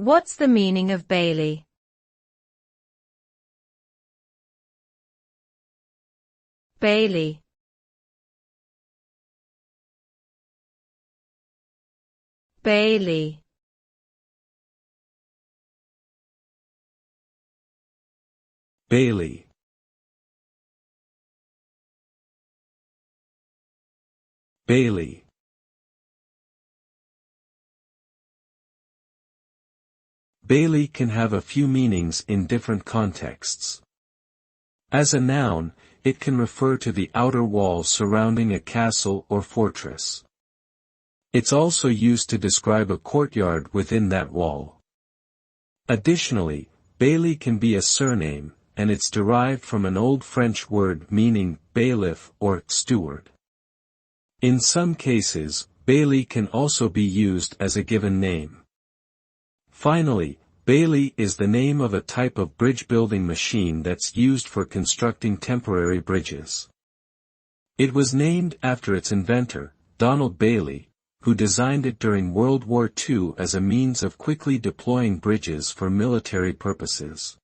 What's the meaning of Bailey? Bailey. Bailey. Bailey. Bailey. Bailey can have a few meanings in different contexts. As a noun, it can refer to the outer wall surrounding a castle or fortress. It's also used to describe a courtyard within that wall. Additionally, Bailey can be a surname, and it's derived from an Old French word meaning bailiff or steward. In some cases, Bailey can also be used as a given name. Finally, Bailey is the name of a type of bridge-building machine that's used for constructing temporary bridges. It was named after its inventor, Donald Bailey, who designed it during World War II as a means of quickly deploying bridges for military purposes.